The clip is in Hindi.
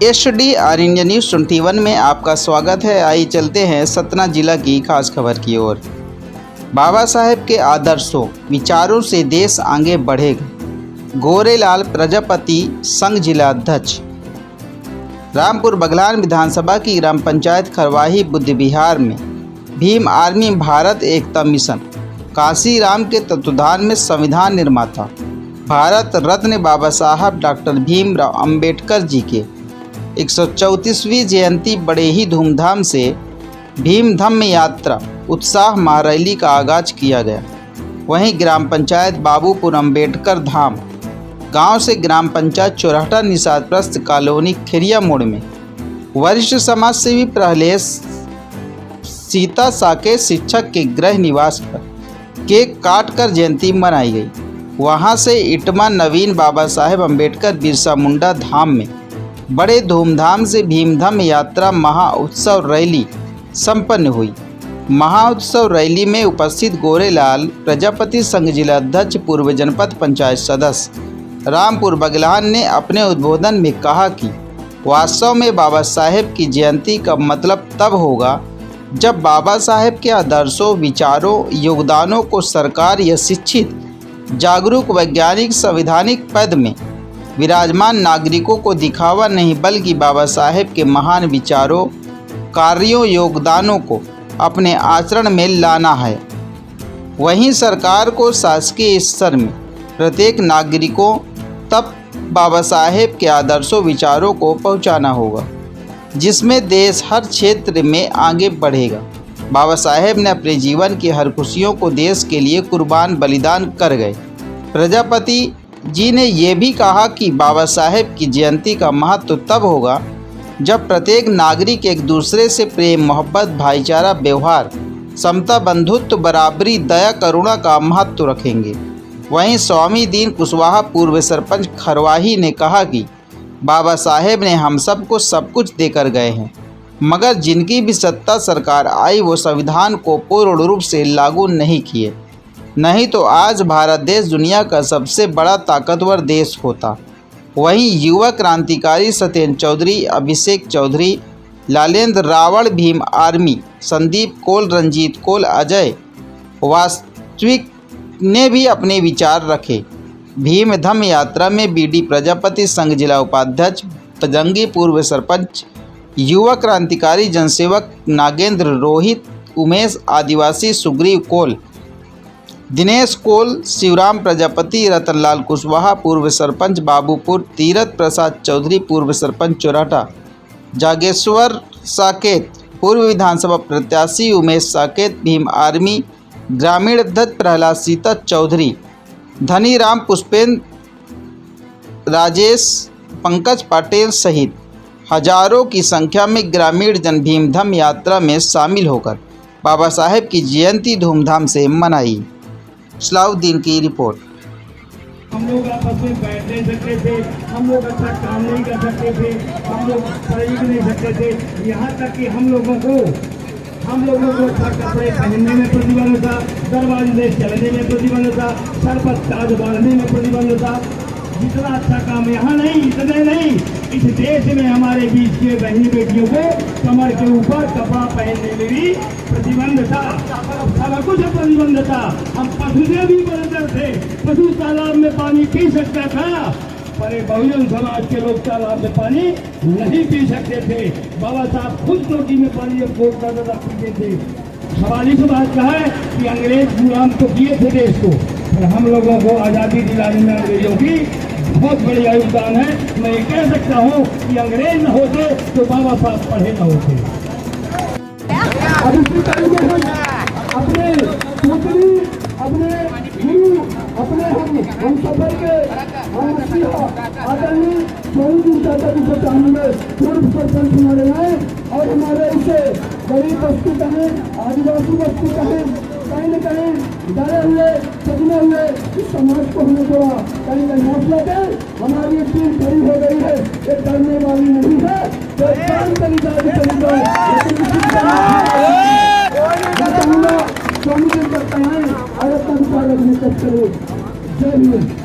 एचडीआर इंडिया न्यूज़ 21 में आपका स्वागत है। आइए चलते हैं सतना जिला की खास खबर की ओर। बाबा साहेब के आदर्शों विचारों से देश आगे बढ़ेगा। गोरेलाल प्रजापति संघ जिला अध्यक्ष। रामपुर बघलान विधानसभा की ग्राम पंचायत खरवाही बुद्ध विहार में भीम आर्मी भारत एकता मिशन काशी राम के तत्वाधान में संविधान निर्माता भारत रत्न बाबा साहब डॉक्टर भीमराव अंबेडकर जी के 134वीं जयंती बड़े ही धूमधाम से भीम धम्म यात्रा उत्साह महारैली का आगाज किया गया। वहीं ग्राम पंचायत बाबूपुर अंबेडकर धाम गांव से ग्राम पंचायत चौराहा निषादप्रस्थ कॉलोनी खिरिया मोड़ में वरिष्ठ समाज सेवी प्रहलेश सीता साकेत शिक्षक के गृह निवास पर केक काटकर जयंती मनाई गई। वहां से इटमा नवीन बाबा साहेब अंबेडकर बिरसा मुंडा धाम में बड़े धूमधाम से भीम धम्म यात्रा महाउत्सव रैली संपन्न हुई। महाउत्सव रैली में उपस्थित गोरेलाल प्रजापति संघ जिला अध्यक्ष पूर्व जनपद पंचायत सदस्य रामपुर बघलान ने अपने उद्बोधन में कहा कि वास्तव में बाबा साहेब की जयंती का मतलब तब होगा जब बाबा साहेब के आदर्शों विचारों योगदानों को सरकार या शिक्षित जागरूक वैज्ञानिक संवैधानिक पद में विराजमान नागरिकों को दिखावा नहीं बल्कि बाबा साहेब के महान विचारों कार्यों योगदानों को अपने आचरण में लाना है। वहीं सरकार को शासकीय स्तर में प्रत्येक नागरिकों तक बाबा साहेब के आदर्शों विचारों को पहुंचाना होगा, जिसमें देश हर क्षेत्र में आगे बढ़ेगा। बाबा साहेब ने अपने जीवन की हर खुशियों को देश के लिए कुर्बान बलिदान कर गए। प्रजापति जी ने ये भी कहा कि बाबा साहेब की जयंती का महत्व तब होगा जब प्रत्येक नागरिक एक दूसरे से प्रेम मोहब्बत भाईचारा व्यवहार समता बंधुत्व बराबरी दया करुणा का महत्व रखेंगे। वहीं स्वामी दीन कुशवाहा पूर्व सरपंच खरवाही ने कहा कि बाबा साहेब ने हम सबको सब कुछ देकर गए हैं, मगर जिनकी भी सत्ता सरकार आई वो संविधान को पूर्ण रूप से लागू नहीं किए, नहीं तो आज भारत देश दुनिया का सबसे बड़ा ताकतवर देश होता। वहीं युवा क्रांतिकारी सत्येंद्र चौधरी अभिषेक चौधरी लालेंद्र रावण भीम आर्मी संदीप कोल रंजीत कोल अजय वास्तविक ने भी अपने विचार रखे। भीम धम्म यात्रा में बीडी प्रजापति संघ जिला उपाध्यक्ष पजंगी पूर्व सरपंच युवा क्रांतिकारी जनसेवक नागेंद्र रोहित उमेश आदिवासी सुग्रीव कोल दिनेश कोल शिवराम प्रजापति रतनलाल कुशवाहा पूर्व सरपंच बाबूपुर तीरथ प्रसाद चौधरी पूर्व सरपंच चौराहा जागेश्वर साकेत पूर्व विधानसभा प्रत्याशी उमेश साकेत भीम आर्मी ग्रामीण अध्यक्ष प्रहलाद सीता चौधरी धनीराम पुष्पेंद्र राजेश पंकज पटेल सहित हजारों की संख्या में ग्रामीण जन भीम धम्म यात्रा में शामिल होकर बाबा साहेब की जयंती धूमधाम से मनाई। सलाउद्दीन की रिपोर्ट। हम लोग आपस में बैठ नहीं सकते थे, हम लोग अच्छा काम नहीं कर सकते थे, हम लोग खरीद नहीं सकते थे, यहाँ तक कि हम लोगों को अच्छा कपड़े पहनने में प्रतिबंध था, दरवाजे से चलने में प्रतिबंध था, सर पर ताज बांधने में प्रतिबंध था। जितना अच्छा काम यहाँ नहीं, इतने नहीं, इस देश में हमारे बीच के बहनी बेटियों को कमर के ऊपर कपड़ा पहनने में भी प्रतिबंध था, सब कुछ प्रतिबंध था। हम पशु से भी बराबर थे, पशु तालाब में पानी पी सकता था, पर बहुजन समाज के लोग तालाब में पानी नहीं पी सकते थे। बाबा साहब खुद टोटी में पानी अफोर्ड करना पीते थे। सवाली की बात कहा है कि अंग्रेज गुलाम तो किए थे देश को, पर हम लोगों को आज़ादी दिलाने में अंग्रेजों की बहुत बड़ी योगदान है। मैं ये कह सकता हूँ कि अंग्रेज न होते तो बाबा साहब पढ़े न होते। अब इसी तरीके हम अपने पुत्री अपने गुरु अपने हम सफर के आदरणीय स्वामी चाचा जी से चाहूँगे पूर्व सरपंच हमारे हैं और हमारे इसे गरीब बस्ती कहें आदिवासी बस्ती कहें कहीं न कहीं डरे हुए सजने हुए इस समाज को हमें थोड़ा कहीं न हौसला दें। हमारी एक टीम खड़ी हो गई है, ये डरने वाली नहीं है, तो काम तरीका से चली जाए। स्वामी जी करते हैं और अपना विचार रखने तक करो। जय हिंद।